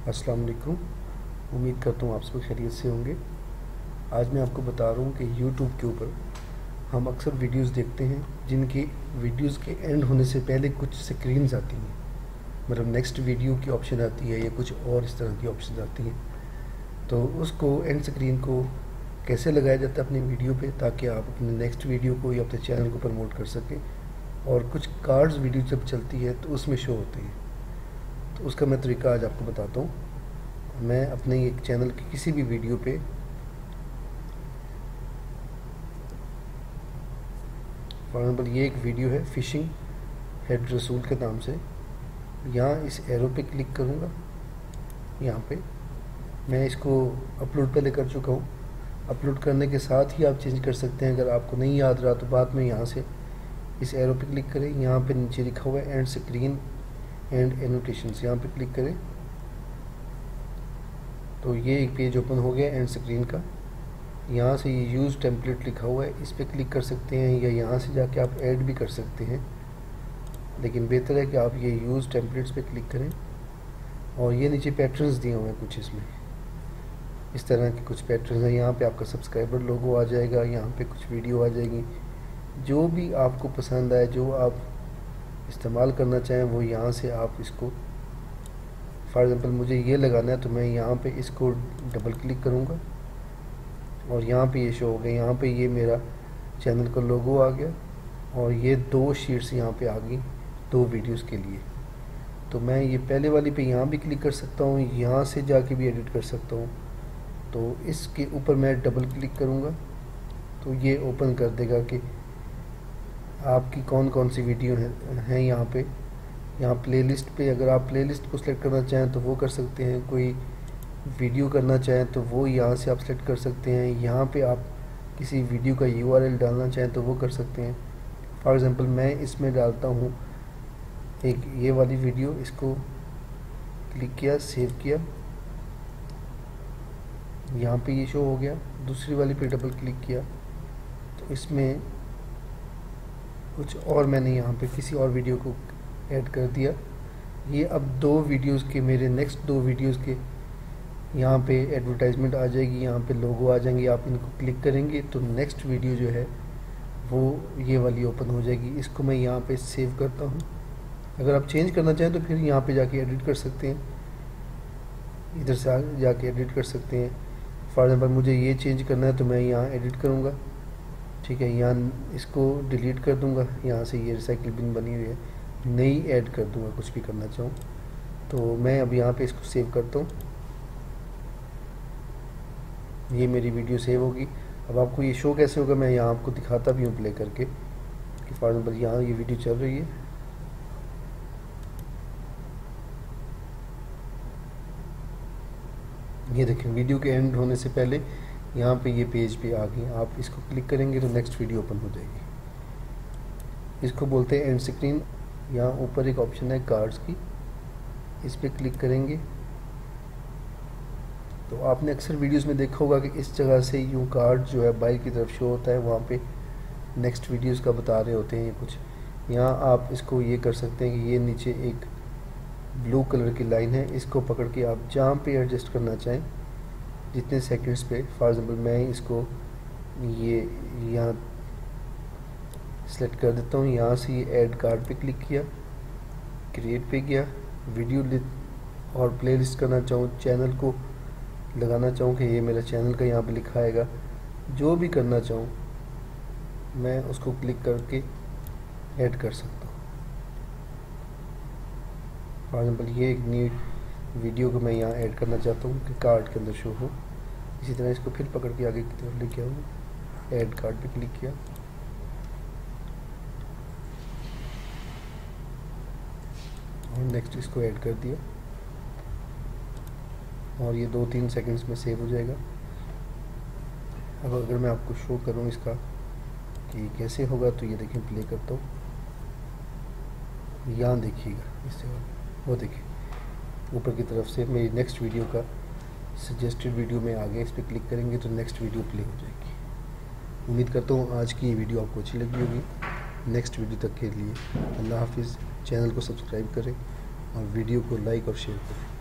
अस्सलाम वालेकुम। उम्मीद करता हूँ आप सब खैरियत से होंगे। आज मैं आपको बता रहा हूँ कि यूट्यूब के ऊपर हम अक्सर वीडियोस देखते हैं जिनकी वीडियोस के एंड होने से पहले कुछ स्क्रीन्स आती हैं, मतलब नेक्स्ट वीडियो की ऑप्शन आती है या कुछ और इस तरह की ऑप्शन आती हैं। तो उसको एंड स्क्रीन को कैसे लगाया जाता है अपनी वीडियो पे, ताकि आप अपने नेक्स्ट वीडियो को या अपने चैनल को प्रमोट कर सकें। और कुछ कार्ड्स वीडियो जब चलती है तो उसमें शो होते हैं, तो उसका मैं तरीका आज आपको बताता हूँ। मैं अपने एक चैनल की किसी भी वीडियो पे फॉर एग्जाम्पल ये एक वीडियो है फ़िशिंग हेड रसूल के नाम से, यहाँ इस एरो पे क्लिक करूँगा। यहाँ पे मैं इसको अपलोड पहले कर चुका हूँ। अपलोड करने के साथ ही आप चेंज कर सकते हैं। अगर आपको नहीं याद रहा तो बाद में यहाँ से इस एरो पे क्लिक करें, यहाँ पे नीचे लिखा हुआ है एंड स्क्रीन एंड एनोटेशंस, यहाँ पे क्लिक करें तो ये एक पेज ओपन हो गया एंड स्क्रीन का। यहाँ से ये यूज़ टेम्पलेट लिखा हुआ है, इस पर क्लिक कर सकते हैं या यहाँ से जाके आप ऐड भी कर सकते हैं, लेकिन बेहतर है कि आप ये यूज़ टेम्पलेट्स पे क्लिक करें। और ये नीचे पैटर्न्स दिए हुए हैं कुछ, इसमें इस तरह के कुछ पैटर्न्स हैं। यहाँ पे आपका सब्सक्राइबर लोगो आ जाएगा, यहाँ पे कुछ वीडियो आ जाएगी। जो भी आपको पसंद आए, जो आप इस्तेमाल करना चाहें, वो यहाँ से आप इसको, फॉर एग्ज़ाम्पल मुझे ये लगाना है तो मैं यहाँ पे इसको डबल क्लिक करूँगा और यहाँ पे ये शो हो गया। यहाँ पे ये मेरा चैनल का लोगो आ गया और ये 2 शीट्स यहाँ पे आ गई 2 वीडियोस के लिए। तो मैं ये पहले वाली पे यहाँ भी क्लिक कर सकता हूँ, यहाँ से जाके भी एडिट कर सकता हूँ। तो इसके ऊपर मैं डबल क्लिक करूँगा तो ये ओपन कर देगा कि आपकी कौन कौन सी वीडियो हैं यहाँ पे। यहाँ प्लेलिस्ट पे अगर आप प्लेलिस्ट को सिलेक्ट करना चाहें तो वो कर सकते हैं, कोई वीडियो करना चाहें तो वो यहाँ से आप सेलेक्ट कर सकते हैं। यहाँ पे आप किसी वीडियो का URL डालना चाहें तो वो कर सकते हैं। फॉर एग्ज़ाम्पल मैं इसमें डालता हूँ एक ये वाली वीडियो, इसको क्लिक किया, सेव किया, यहाँ पे ये शो हो गया। दूसरी वाली पे डबल क्लिक किया तो इसमें कुछ और मैंने यहाँ पे किसी और वीडियो को ऐड कर दिया। ये अब 2 वीडियोस के, मेरे नेक्स्ट 2 वीडियोस के यहाँ पे एडवर्टाइजमेंट आ जाएगी, यहाँ पे लोगो आ जाएंगे। आप इनको क्लिक करेंगे तो नेक्स्ट वीडियो जो है वो ये वाली ओपन हो जाएगी। इसको मैं यहाँ पे सेव करता हूँ। अगर आप चेंज करना चाहें तो फिर यहाँ पे जाके एडिट कर सकते हैं, इधर से जाके एडिट कर सकते हैं। फॉर एग्जाम्पल मुझे ये चेंज करना है तो मैं यहाँ एडिट करूँगा, ठीक है। यहाँ इसको डिलीट कर दूँगा, यहाँ से ये रिसाइकिल बिन बनी हुई है, नई ऐड कर दूँगा कुछ भी करना चाहूँ। तो मैं अब यहाँ पे इसको सेव करता हूँ, ये मेरी वीडियो सेव होगी। अब आपको ये शो कैसे होगा मैं यहाँ आपको दिखाता भी हूँ प्ले करके कि फॉर एग्जाम्पल यहाँ ये वीडियो चल रही है। ये देखें वीडियो के एंड होने से पहले यहाँ पे ये पेज पे आ गई। आप इसको क्लिक करेंगे तो नेक्स्ट वीडियो ओपन हो जाएगी। इसको बोलते हैं एंड स्क्रीन। यहाँ ऊपर एक ऑप्शन है कार्ड्स की, इस पर क्लिक करेंगे तो आपने अक्सर वीडियोस में देखा होगा कि इस जगह से यूँ कार्ड जो है बाई की तरफ शो होता है, वहाँ पे नेक्स्ट वीडियोस का बता रहे होते हैं कुछ। यहाँ आप इसको ये कर सकते हैं कि ये नीचे एक ब्लू कलर की लाइन है, इसको पकड़ के आप जहाँ पे एडजस्ट करना चाहें, जितने सेकंड्स पे। फॉर एग्जांपल मैं इसको ये यहाँ सेलेक्ट कर देता हूँ, यहाँ से ये ऐड कार्ड पे क्लिक किया, क्रिएट पे गया, वीडियो और प्लेलिस्ट करना चाहूँ, चैनल को लगाना चाहूँ कि ये मेरा चैनल का यहाँ पे लिखा आएगा, जो भी करना चाहूँ मैं उसको क्लिक करके ऐड कर सकता हूँ। फॉर एग्जाम्पल ये एक न्यू वीडियो को मैं यहाँ ऐड करना चाहता हूँ कि कार्ड के अंदर शो हो। इसी तरह इसको फिर पकड़ के आगे की तरफ लेके आऊँ, ऐड कार्ड पे क्लिक किया और नेक्स्ट इसको ऐड कर दिया और ये 2-3 सेकंड्स में सेव हो जाएगा। अब अगर मैं आपको शो करूँ इसका कि कैसे होगा तो ये देखें, प्ले करता हूँ, यहाँ देखिएगा इससे वो देखिए ऊपर की तरफ से मेरी नेक्स्ट वीडियो का सजेस्टेड वीडियो में आ गया। इस पर क्लिक करेंगे तो नेक्स्ट वीडियो प्ले हो जाएगी। उम्मीद करता हूँ आज की ये वीडियो आपको अच्छी लगी होगी। नेक्स्ट वीडियो तक के लिए अल्लाह हाफिज़। चैनल को सब्सक्राइब करें और वीडियो को लाइक और शेयर करें।